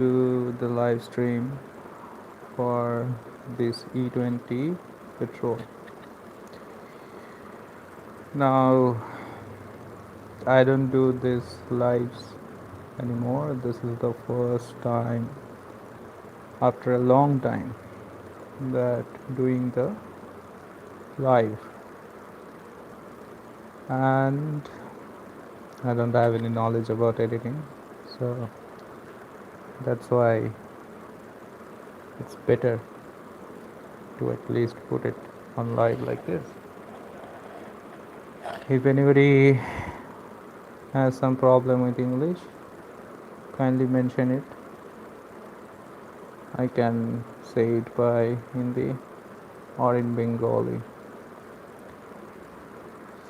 to the live stream for this E20 Petrol. Now, I don't do this lives anymore. This is the first time after a long time that doing the live, and I don't have any knowledge about editing, so that's why it's better to at least put it on live like this. If anybody has some problem with English, kindly mention it. I can say it by Hindi or in Bengali.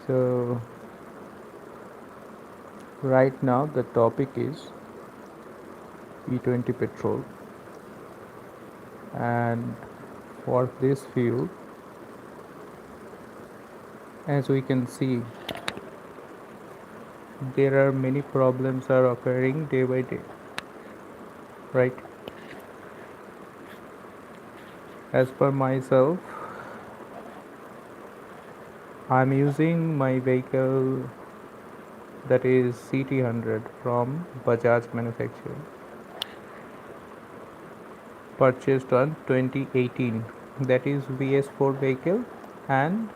So, right now the topic is E20 Petrol, and for this fuel, as we can see, there are many problems are occurring day by day, right? As per myself, I'm using my vehicle, that is CT100 from Bajaj manufacturer, purchased on 2018. That is VS4 vehicle, and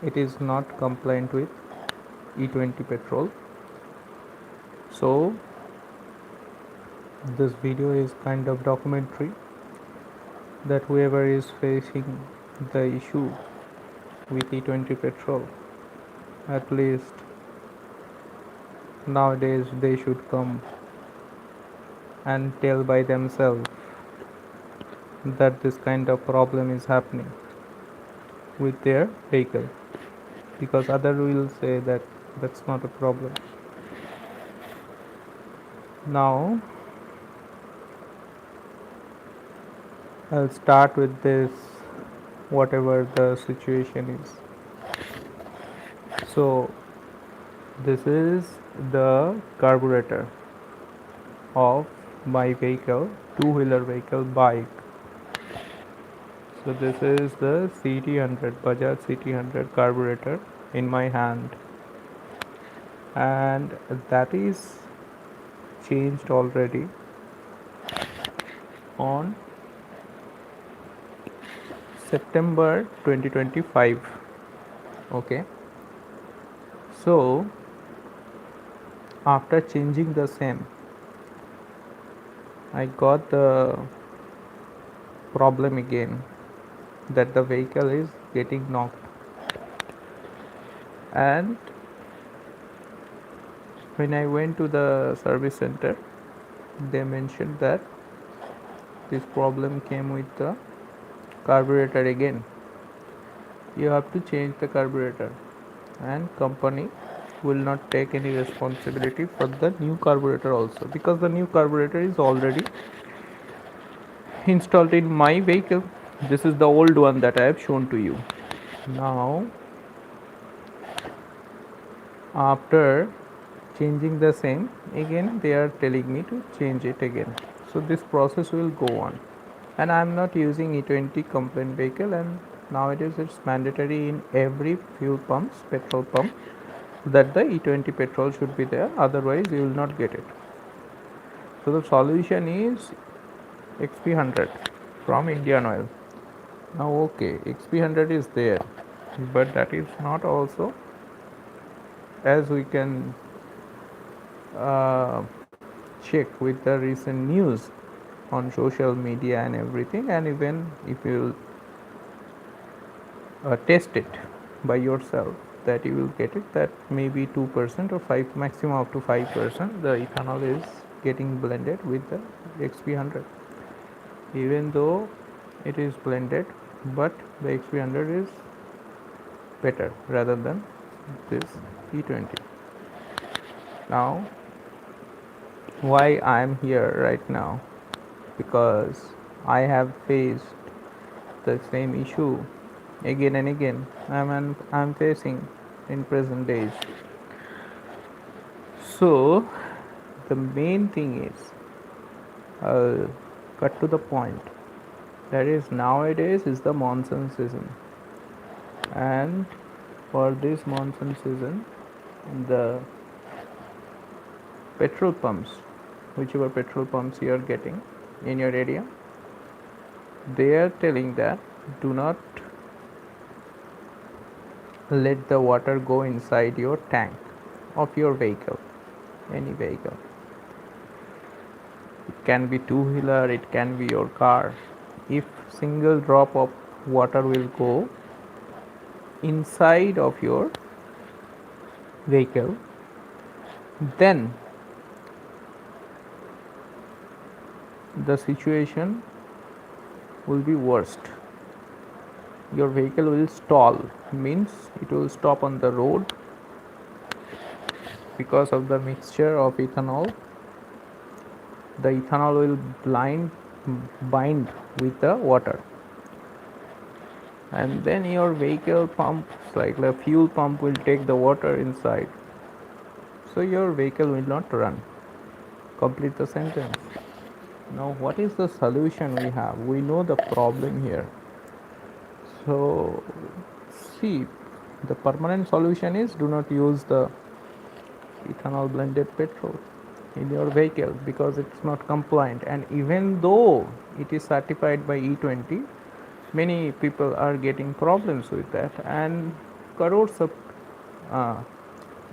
it is not compliant with E20 Petrol. So this video is kind of documentary that whoever is facing the issue with E20 Petrol, at least nowadays they should come and tell by themselves that this kind of problem is happening with their vehicle, because other will say that that's not a problem. Now I'll start with this, whatever the situation is. So this is the carburetor of my vehicle, two-wheeler vehicle, bike. So this is the CT100, Bajaj CT100 carburetor in my hand, and that is changed already on September 2025. Okay, so after changing the same, I got the problem again that the vehicle is getting knocked, and when I went to the service center, they mentioned that this problem came with the carburetor again. You have to change the carburetor, and company will not take any responsibility for the new carburetor also, because the new carburetor is already installed in my vehicle. This is the old one that I have shown to you. Now after changing the same, again they are telling me to change it again. So this process will go on, and I am not using E20 complaint vehicle, and nowadays it's mandatory in every fuel pumps, petrol pump, that the E20 petrol should be there, otherwise you will not get it. So the solution is XP100 from Indian Oil. Now okay, XP100 is there, but that is not also, as we can check with the recent news on social media and everything, and even if you test it by yourself, that you will get it that maybe 2% or 5, maximum up to 5% the ethanol is getting blended with the XP100. Even though it is blended, but the XP100 is better rather than this E20. Now why I am here right now, because I have faced the same issue again and again. I'm facing in present days. So the main thing is I'll cut to the point. That is, nowadays is the monsoon season, and for this monsoon season, the petrol pumps, whichever petrol pumps you are getting in your area, they are telling that do not let the water go inside your tank of your vehicle, any vehicle. It can be two-wheeler, it can be your car. If single drop of water will go inside of your vehicle, then the situation will be worst. Your vehicle will stall, means it will stop on the road because of the mixture of ethanol. The ethanol will bind with the water, and then your vehicle pump, like the fuel pump, will take the water inside, so your vehicle will not run. Complete the sentence. Now what is the solution we have? We know the problem here. So see, the permanent solution is do not use the ethanol blended petrol in your vehicle because it's not compliant, and even though it is certified by E20, many people are getting problems with that, and crores of uh,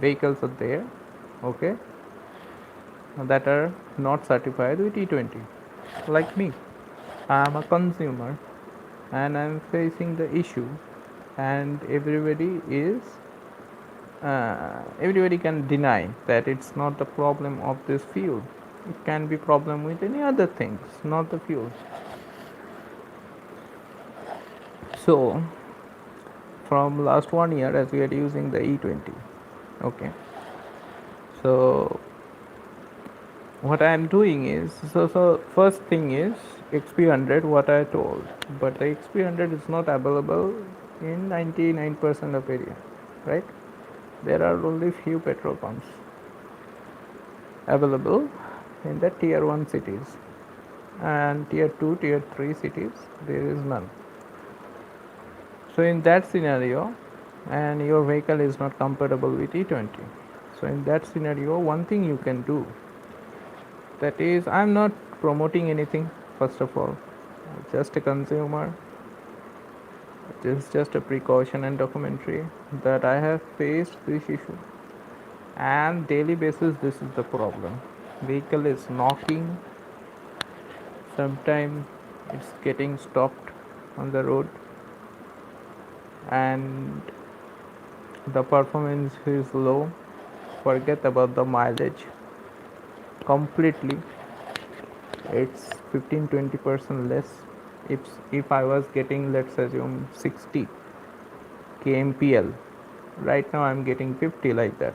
vehicles are there, okay, that are not certified with E20. Like me, I am a consumer and I am facing the issue, and everybody can deny that it's not the problem of this fuel. It can be problem with any other things, not the fuel. So from last 1 year, as we are using the E20, okay, so what I am doing is, so first thing is XP100, what I told, but the XP100 is not available in 99% of area, right? There are only few petrol pumps available in the tier 1 cities, and tier 2, tier 3 cities there is none. So in that scenario, and your vehicle is not compatible with E20, so in that scenario, one thing you can do, that is, I'm not promoting anything, first of all, just a consumer. This is just a precaution and documentary that I have faced this issue, and daily basis this is the problem. Vehicle is knocking, sometimes it's getting stopped on the road, and the performance is low. Forget about the mileage completely. It's 15-20% less. If I was getting, let's assume, 60 kmpl, right now I'm getting 50, like that.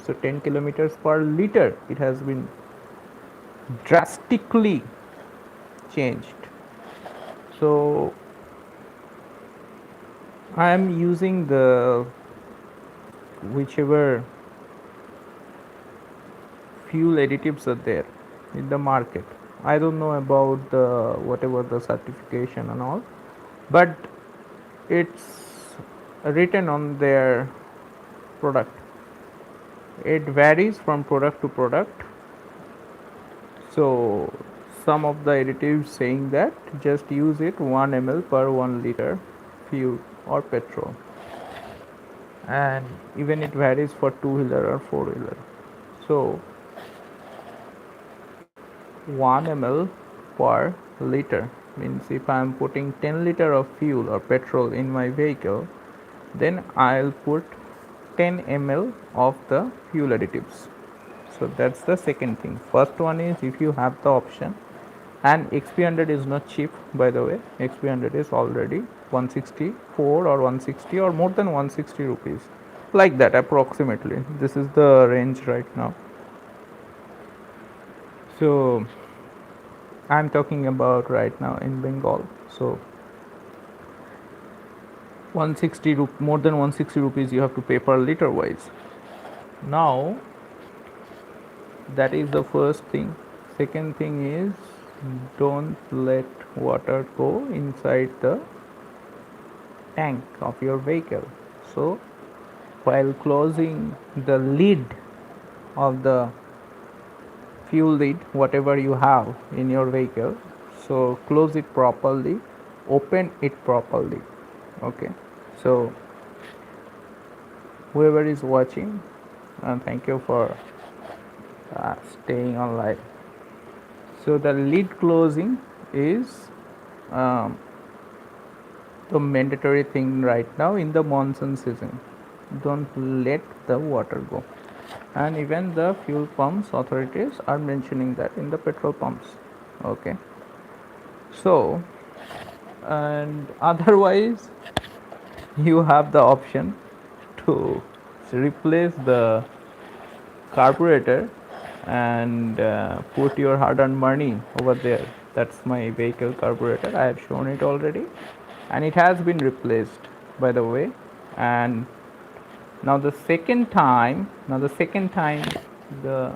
So 10 kilometers per liter, it has been drastically changed. So I am using the whichever fuel additives are there in the market. I don't know about the whatever the certification and all, but it's written on their product. It varies from product to product. So some of the additives saying that just use it 1 ml per 1 liter fuel or petrol, and even it varies for two-wheeler or four-wheeler. So 1 ml per liter means if I am putting 10 liter of fuel or petrol in my vehicle, then I'll put 10 ml of the fuel additives. So that's the second thing. First one is, if you have the option, and XP100 is not cheap, by the way. XP100 is already 164 or 160 or more than 160 rupees, like that approximately. This is the range right now. So I'm talking about right now in Bengal. So 160 more than 160 rupees you have to pay per liter wise. Now that is the first thing. Second thing is, don't let water go inside the tank of your vehicle. So while closing the lid of the fuel lid, whatever you have in your vehicle, so close it properly, open it properly. Okay, so whoever is watching, thank you for staying online. So the lid closing is um, the mandatory thing right now in the monsoon season. Don't let the water go. And even the fuel pumps authorities are mentioning that in the petrol pumps. Okay. So, and otherwise, you have the option to replace the carburetor and put your hard-earned money over there. That's my vehicle carburetor. I have shown it already, and it has been replaced, by the way. And now the second time, the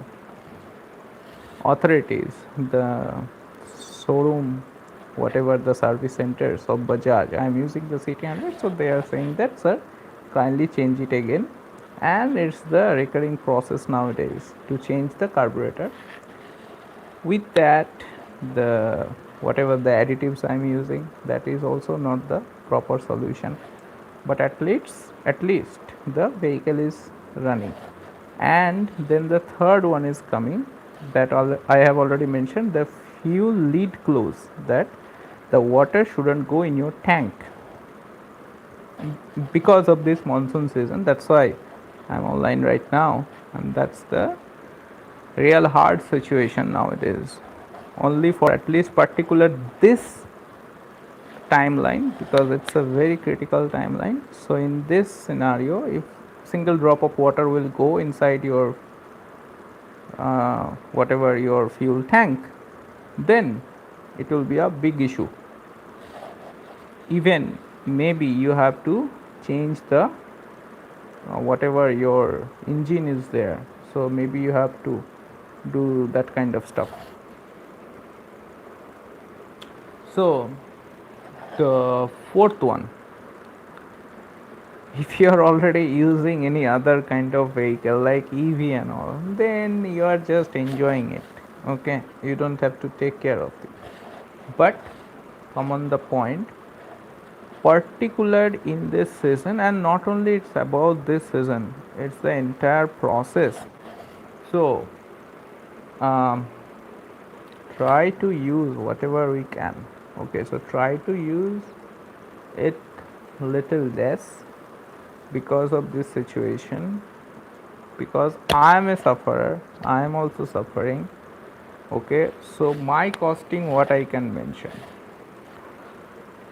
authorities, the showroom, whatever the service centers of Bajaj, I am using the City 100, so they are saying that, sir, kindly change it again. And it's the recurring process nowadays to change the carburetor. With that, the whatever the additives I'm using, that is also not the proper solution. But at least the vehicle is running. And then the third one is coming, that I have already mentioned, the fuel lid close, that the water shouldn't go in your tank because of this monsoon season. That's why I'm online right now, and that's the real hard situation nowadays. Only for at least particular this timeline, because it's a very critical timeline. So in this scenario, if single drop of water will go inside your whatever your fuel tank, then it will be a big issue. Even maybe you have to change the whatever your engine is there, so maybe you have to do that kind of stuff. So the fourth one, if you are already using any other kind of vehicle like EV and all, then you are just enjoying it. Okay, you don't have to take care of it. But come on the point, particular in this season, and not only it's about this season, it's the entire process. So try to use whatever we can. Okay, so try to use it little less because of this situation, because I am a sufferer, I am also suffering. Okay, so my costing, what I can mention,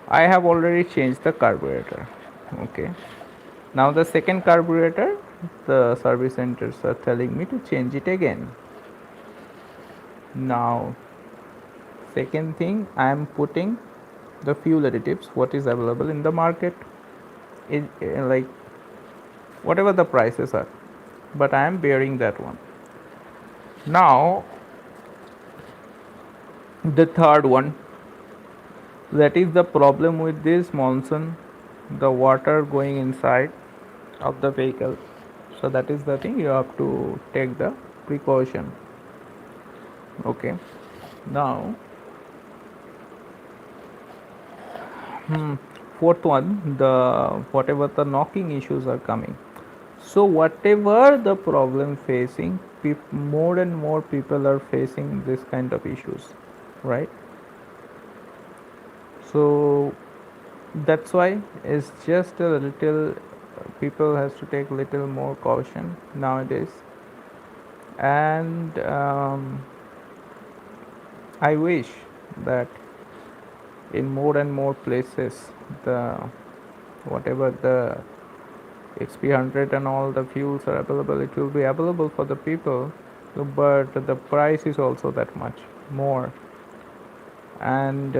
I have already changed the carburetor. Okay, now the second carburetor, the service centers are telling me to change it again. Now second thing, I am putting the fuel additives what is available in the market, like whatever the prices are, but I am bearing that one. Now the third one, that is the problem with this monsoon, the water going inside of the vehicle. So that is the thing, you have to take the precaution. Okay, now fourth one, the whatever the knocking issues are coming. So whatever the problem facing, more and more people are facing this kind of issues, right? So that's why it's just a little, people has to take little more caution nowadays. And I wish that in more and more places, the whatever the XP100 and all the fuels are available, it will be available for the people, but the price is also that much more. And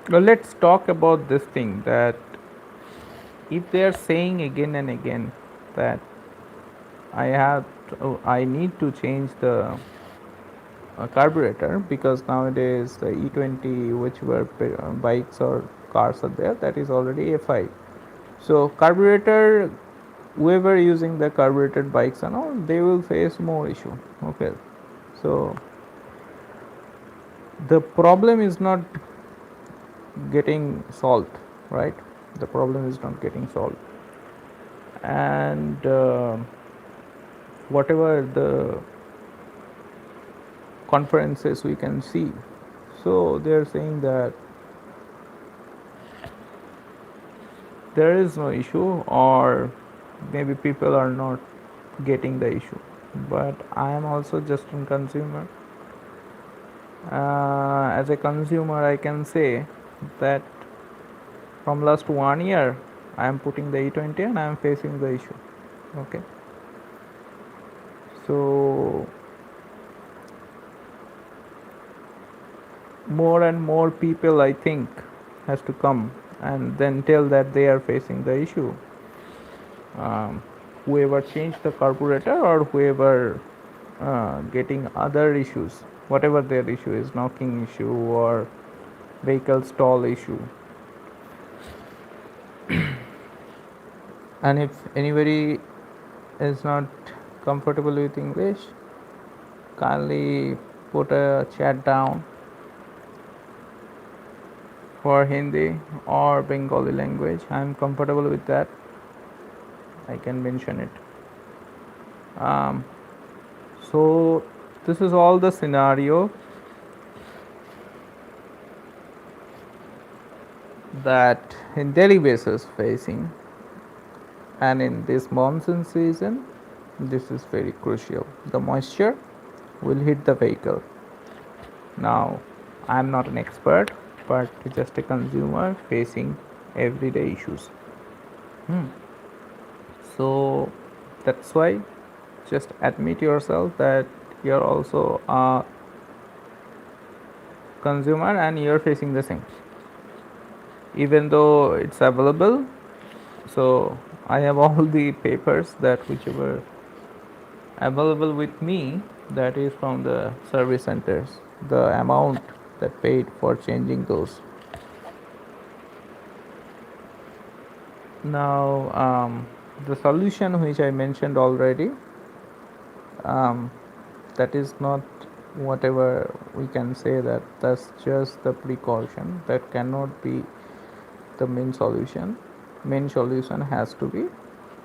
let's talk about this thing, that if they are saying again and again that I have I need to change the carburetor, because nowadays the E20 whichever bikes or cars are there, that is already F5. So carburetor, whoever using the carbureted bikes and all, they will face more issue. Okay, so the problem is not getting solved, right? The problem is not getting solved, and whatever the conferences we can see, so they are saying that there is no issue, or maybe people are not getting the issue. But I am also just a consumer. As a consumer, I can say that from last 1 year I am putting the E20 and I am facing the issue. Okay, so more and more people, I think, has to come and then tell that they are facing the issue. Whoever changed the carburetor, or whoever getting other issues, whatever their issue is, knocking issue or vehicle stall issue. And if anybody is not comfortable with English, kindly put a chat down for Hindi or Bengali language. I am comfortable with that. I can mention it. So this is all the scenario that in daily basis facing, and in this monsoon season this is very crucial. The moisture will hit the vehicle. Now I am not an expert, but just a consumer facing everyday issues. So that's why just admit yourself that you're also a consumer and you're facing the same, even though it's available. So I have all the papers that whichever available with me, that is from the service centers, the amount that paid for changing those. Now the solution which I mentioned already, that is not whatever we can say, that that's just the precaution. That cannot be the main solution. Main solution has to be,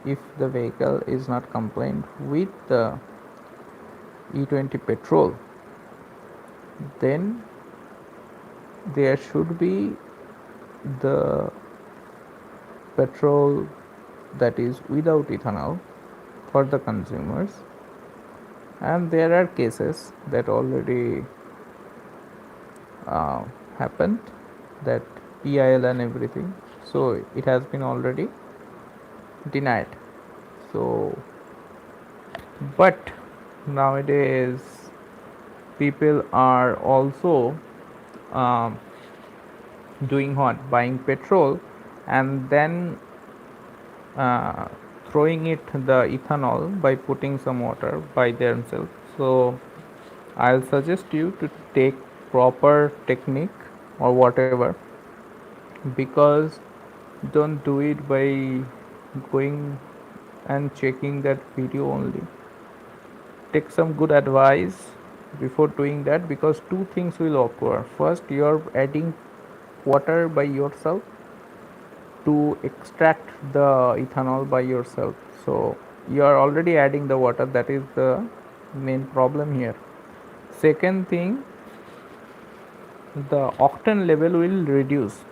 if the vehicle is not compliant with the E20 petrol, then there should be the petrol that is without ethanol for the consumers. And there are cases that already happened, that PIL and everything, so it has been already denied. So but nowadays people are also doing what, buying petrol and then throwing it the ethanol by putting some water by themselves. So I'll suggest you to take proper technique or whatever, because don't do it by going and checking that video only. Take some good advice before doing that, because two things will occur. First, you're adding water by yourself to extract the ethanol by yourself, so you are already adding the water. That is the main problem here. Second thing, the octane level will reduce.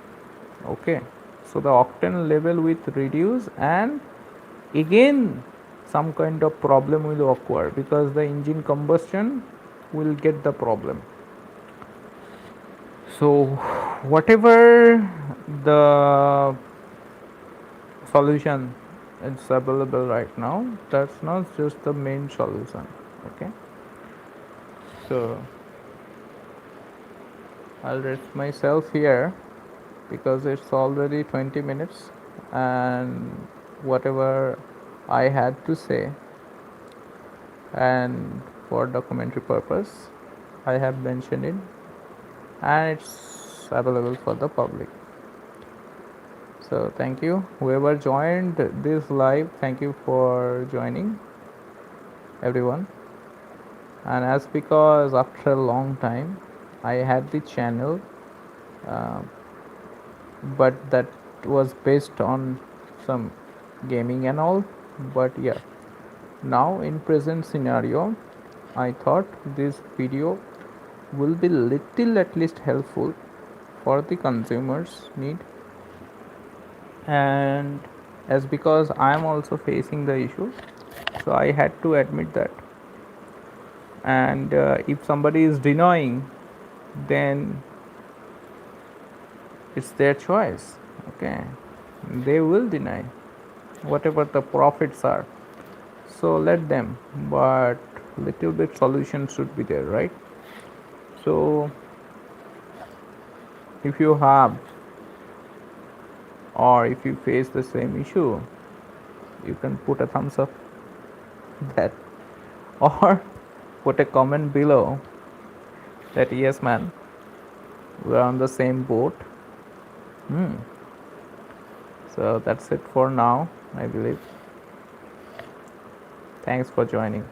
Okay, so the octane level will reduce, and again some kind of problem will occur, because the engine combustion will get the problem. So whatever the solution is available right now, that's not just the main solution. Okay, so I'll rest myself here, because it's already 20 minutes, and whatever I had to say and for documentary purpose I have mentioned it, and it's available for the public. So thank you whoever joined this live, thank you for joining everyone. And as because after a long time I had the channel, uh, but that was based on some gaming and all. But yeah, now in present scenario I thought this video will be little at least helpful for the consumers need. And as because I am also facing the issue, so I had to admit that. And if somebody is denying, then it's their choice. Okay, they will deny whatever the profits are, so let them, but little bit solution should be there, right? So if you have, or if you face the same issue, you can put a thumbs up that, or put a comment below that yes man, we're on the same boat. So that's it for now, I believe. Thanks for joining.